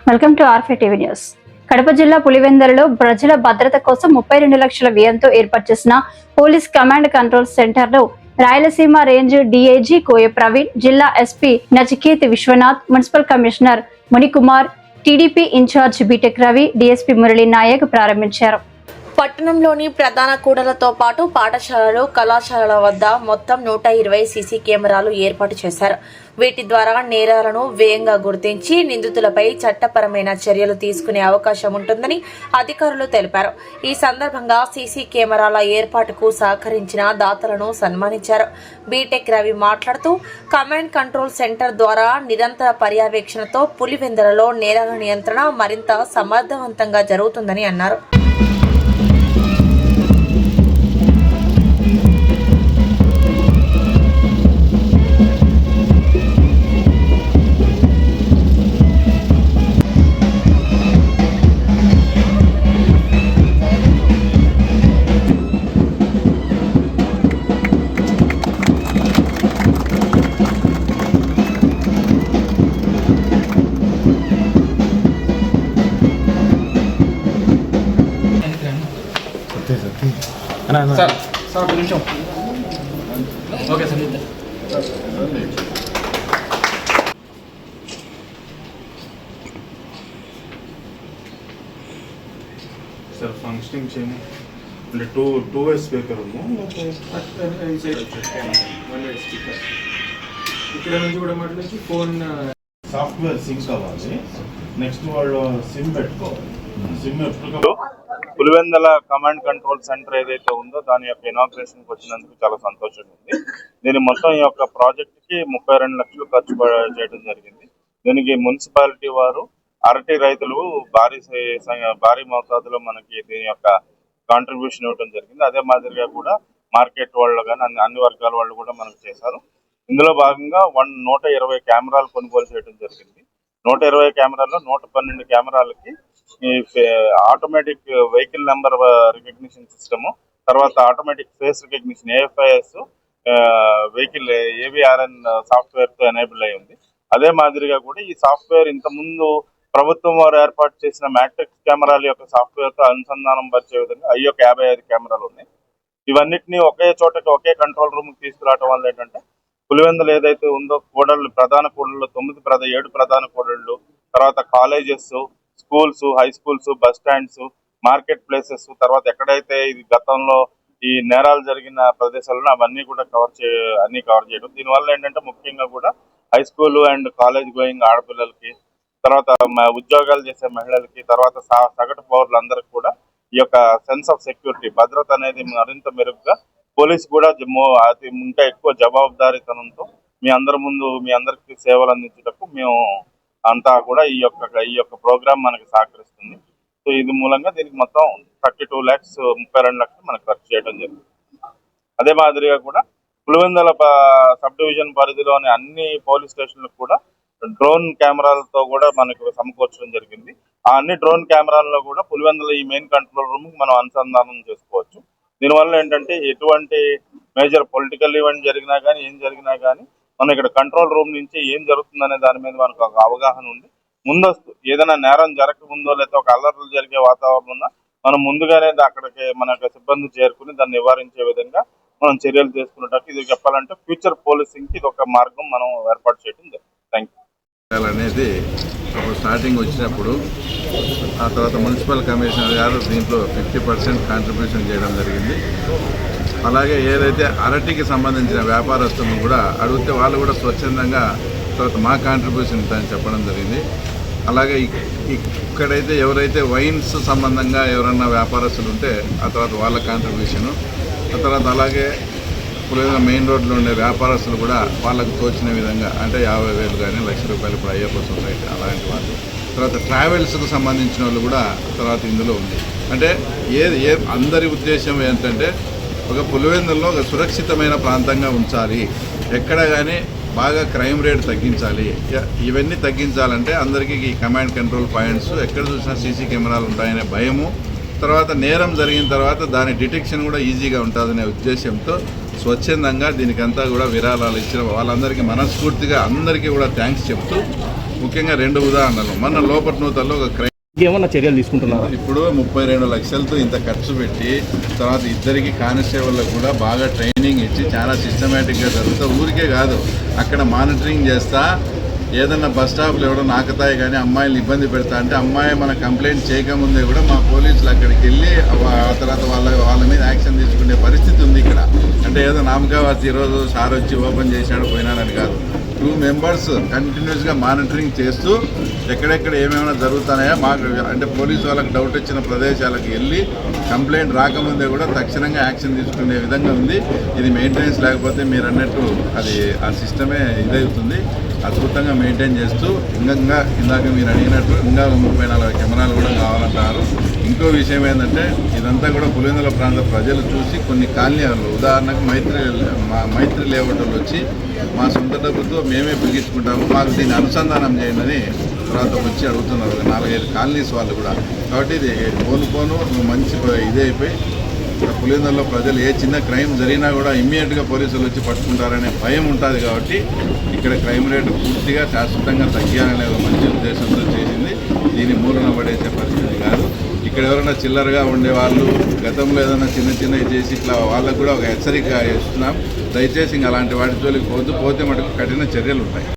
Welcome to ఆర్ఫే TV news. Kadapa జిల్లా పులివెందులలో ప్రజల భద్రత కోసం 32 లక్షల వ్యయంతో ఏర్పాటు చేసిన పోలీస్ కమాండ్ కంట్రోల్ సెంటర్ లో రాయలసీమ రేంజ్ డీఐజీ కోయ ప్రవీణ్, జిల్లా SP Nachiketh Vishwanath, municipal commissioner Munikumar, TDP in-charge BTech Ravi, DSP Murali Naik ప్రారంభించారు. పట్టణంలోని ప్రధాన కూడలతో పాటు పాఠశాలలు, కళాశాలల వద్ద మొత్తం 120 సీసీ కెమెరాలు ఏర్పాటు చేశారు. వీటి ద్వారా నేరాలను వేగంగా గుర్తించి నిందితులపై చట్టపరమైన చర్యలు తీసుకునే అవకాశం ఉంటుందని అధికారులు తెలిపారు. ఈ సందర్భంగా సీసీ కెమెరాల ఏర్పాటుకు సహకరించిన దాతలను సన్మానించారు. బీటెక్ రవి మాట్లాడుతూ కమాండ్ కంట్రోల్ సెంటర్ ద్వారా నిరంతర పర్యవేక్షణతో పులివెందులలో నేరాల నియంత్రణ మరింత సమర్థవంతంగా జరుగుతుందని అన్నారు. సార్ ఒక నిమిషం. Okay sir. సార్ ఫంక్షనింగ్ చేయము అంటే టూ వే స్పీకర్ ఉంది. ఇక్కడ నుంచి కూడా మాట్లాడి ఫోన్ సాఫ్ట్వేర్ సింక్ అవ్వాలి. నెక్స్ట్ వాళ్ళు సిమ్ పెట్టుకోవాలి. సిమ్ ఎప్పుడు పులివెందుల కమాండ్ కంట్రోల్ సెంటర్ ఏదైతే ఉందో దాని యొక్క ఇనాగ్రేషన్కి వచ్చినందుకు చాలా సంతోషంగా ఉంది. దీని మొత్తం ఈ యొక్క ప్రాజెక్ట్కి 32 లక్షలు ఖర్చు చేయడం జరిగింది. దీనికి మున్సిపాలిటీ వారు, అరటి రైతులు భారీ మోతాదులో మనకి దీని యొక్క కాంట్రిబ్యూషన్ ఇవ్వడం జరిగింది. అదే మాదిరిగా కూడా మార్కెట్ వాళ్ళు కానీ అన్ని వర్గాల వాళ్ళు కూడా మనకు చేశారు. ఇందులో భాగంగా 120 కెమెరాలు కొనుగోలు చేయడం జరిగింది. 120 కెమెరాల్లో 112 కెమెరాలకి ఈ automatic vehicle number recognition system, తర్వాత automatic face recognition AFIS, vehicle AVRN సాఫ్ట్వేర్తో ఎనేబుల్ అయి ఉంది. అదే మాదిరిగా కూడా ఈ సాఫ్ట్వేర్ ఇంతకుముందు ప్రభుత్వం వారు ఏర్పాటు చేసిన మ్యాట్రిక్స్ కెమెరాల యొక్క సాఫ్ట్వేర్తో అనుసంధానం పరిచే విధంగా అవి ఒక 55 కెమెరాలు ఉన్నాయి. ఇవన్నిటిని ఒకే చోటకి ఒకే కంట్రోల్ రూమ్కి తీసుకురావడం వల్ల ఏంటంటే పులివెందులు ఏదైతే ఉందో కూడళ్ళు, ప్రధాన కూడళ్ళు 7 ప్రధాన కూడళ్ళు, తర్వాత colleges, schools, high schools, bus stands, market places, తర్వాత ఎక్కడైతే ఇది గతంలో ఈ నేరాలు జరిగిన ప్రదేశాలను అవన్నీ కూడా కవర్ చేయడం. దీనివల్ల ఏంటంటే ముఖ్యంగా కూడా high school and college going ఆడపిల్లలకి, తర్వాత ఉద్యోగాలు చేసే మహిళలకి, తర్వాత సగటు పౌరులందరికీ కూడా ఈ యొక్క సెన్స్ ఆఫ్ సెక్యూరిటీ, భద్రత అనేది మరింత మెరుగ్గా, పోలీసు కూడా ఇంకా ఎక్కువ జవాబుదారీతనంతో మీ అందరికీ సేవలు అందించేటప్పుడు మేము అంతా కూడా ఈ యొక్క ప్రోగ్రామ్ మనకి సహకరిస్తుంది. సో ఇది మూలంగా దీనికి మొత్తం 32 లక్షలు మనకు ఖర్చు చేయడం జరిగింది. అదే మాదిరిగా కూడా పులివెందుల సబ్ డివిజన్ పరిధిలోని అన్ని పోలీస్ స్టేషన్లకు కూడా డ్రోన్ కెమెరాలతో కూడా మనకు సమకూర్చడం జరిగింది. ఆ అన్ని డ్రోన్ కెమెరాల్లో కూడా పులివెందుల ఈ మెయిన్ కంట్రోల్ రూమ్ మనం అనుసంధానం చేసుకోవచ్చు. దీనివల్ల ఏంటంటే ఎటువంటి మేజర్ పొలిటికల్ ఈవెంట్ జరిగినా కానీ ఏం జరిగినా కానీ మనం ఇక్కడ కంట్రోల్ రూమ్ నుంచి ఏం జరుగుతుందనే దాని మీద మనకు ఒక అవగాహన ఉంది. ముందస్తు ఏదైనా నేరం జరగకముందో లేదా ఒక అల్లర్లు జరిగే వాతావరణం ఉన్నా మనం ముందుగానే అక్కడికి మన సిబ్బంది చేరుకుని దాన్ని నివారించే విధంగా మనం చర్యలు తీసుకున్నట్టు ఇది చెప్పాలంటే ఫ్యూచర్ పోలీసింగ్కి ఇది ఒక మార్గం మనం ఏర్పాటు చేయడం జరిగింది. Thank you. అనేది స్టార్టింగ్ వచ్చినప్పుడు ఆ తర్వాత మున్సిపల్ కమిషనర్ గారు దీంట్లో 50% కాంట్రిబ్యూషన్ చేయడం జరిగింది. అలాగే ఏదైతే అరటికి సంబంధించిన వ్యాపారస్తులను కూడా అడిగితే వాళ్ళు కూడా స్వచ్ఛందంగా తర్వాత మా కాంట్రిబ్యూషన్ అని చెప్పడం జరిగింది. అలాగే ఇక్కడైతే ఎవరైతే వైన్స్ సంబంధంగా ఎవరన్నా వ్యాపారస్తులు ఉంటే ఆ తర్వాత వాళ్ళ కాంట్రిబ్యూషను, ఆ తర్వాత అలాగే పులివెందుల మెయిన్ రోడ్లో ఉండే వ్యాపారస్తులు కూడా వాళ్ళకు తోచిన విధంగా అంటే 50,000 కానీ ₹1,00,000 ఇప్పుడు అయ్యప్ప సొసైటీ అలాంటి వాళ్ళు, తర్వాత ట్రావెల్స్కు సంబంధించిన వాళ్ళు కూడా తర్వాత ఇందులో ఉంది. అంటే అందరి ఉద్దేశం ఏంటంటే ఒక పులివెందుల్లో ఒక సురక్షితమైన ప్రాంతంగా ఉంచాలి, ఎక్కడ కానీ బాగా క్రైమ్ రేట్ తగ్గించాలి. ఇవన్నీ తగ్గించాలంటే అందరికీ ఈ కమాండ్ కంట్రోల్ పాయింట్స్ ఎక్కడ చూసినా సీసీ కెమెరాలు ఉంటాయనే భయము, తర్వాత నేరం జరిగిన తర్వాత దాని డిటెక్షన్ కూడా ఈజీగా ఉంటుందనే ఉద్దేశంతో స్వచ్ఛందంగా దీనికంతా కూడా విరాళాలు ఇచ్చిన వాళ్ళందరికీ మనస్ఫూర్తిగా అందరికీ కూడా థ్యాంక్స్ చెప్తూ ముఖ్యంగా 2 ఉదాహరణలు. మన లోపట్నూతల్లో ఒక క్రైమ్ ఏమన్నా చర్యలు తీసుకుంటున్నారు? ఇప్పుడు 32 లక్షలతో ఇంత ఖర్చు పెట్టి తర్వాత ఇద్దరికి కానిస్టేబుల్లకు కూడా బాగా ట్రైనింగ్ ఇచ్చి చాలా సిస్టమేటిక్గా జరుగుతా. ఊరికే కాదు, అక్కడ మానిటరింగ్ చేస్తా. ఏదన్నా బస్ స్టాప్లో ఎవడో నాకతాయి కానీ అమ్మాయిలు ఇబ్బంది పెడతా అంటే అమ్మాయి మన కంప్లైంట్ చేయకముందే కూడా మా పోలీసులు అక్కడికి వెళ్ళి ఆ తర్వాత వాళ్ళ మీద యాక్షన్ తీసుకునే పరిస్థితి ఉంది ఇక్కడ. అంటే ఏదో నామకావాసి ఈరోజు సార్ వచ్చి ఓపెన్ చేశాడు పోయినాడని కాదు. 2 మెంబర్స్ కంటిన్యూస్గా మానిటరింగ్ చేస్తూ ఎక్కడెక్కడ ఏమేమైనా జరుగుతున్నాయో మాకు అంటే పోలీసు వాళ్ళకి డౌట్ వచ్చిన ప్రదేశాలకు వెళ్ళి కంప్లైంట్ రాకముందే కూడా తక్షణంగా యాక్షన్ తీసుకునే విధంగా ఉంది. ఇది మెయింటెనెన్స్ లేకపోతే మీరు అన్నట్టు అది ఆ సిస్టమే ఇదవుతుంది. అద్భుతంగా మెయింటైన్ చేస్తూ ఇంకా ఇందాక మీరు అడిగినట్టు ఇంకా 34 కెమెరాలు కూడా కావాలంటారు. ఇంకో విషయం ఏంటంటే ఇదంతా కూడా పులివెందుల ప్రాంత ప్రజలు చూసి కొన్ని కాలనీలు ఉదాహరణకు మైత్రి లేఅవుట్లు వచ్చి మా సొంత డబ్బుతో మేమే బిగించుకుంటాము, మాకు దీన్ని అనుసంధానం చేయండి అని తర్వాత వచ్చి అడుగుతున్నారు 4-5 కాలనీస్ వాళ్ళు కూడా. కాబట్టి ఇది పోను మంచి ఇదే అయిపోయి పులివెందులలో ప్రజలు ఏ చిన్న క్రైమ్ జరిగినా కూడా ఇమ్మీడియట్గా పోలీసులు వచ్చి పట్టుకుంటారనే భయం ఉంటుంది. కాబట్టి ఇక్కడ క్రైమ్ రేటు పూర్తిగా శాశ్వతంగా తగ్గాలనే ఒక మంచి ఉద్దేశంతో చేసింది. దీన్ని మూలన పడేసే పరిస్థితి కాదు. ఇక్కడ ఎవరైనా చిల్లరగా ఉండేవాళ్ళు గతంలో ఏదైనా చిన్నవి చేసి ఇట్లా వాళ్ళకు కూడా ఒక హెచ్చరిక ఇస్తున్నాం. దయచేసి అలాంటి వాటి జోలికి పోతే మటుకు కఠిన చర్యలు ఉంటాయి.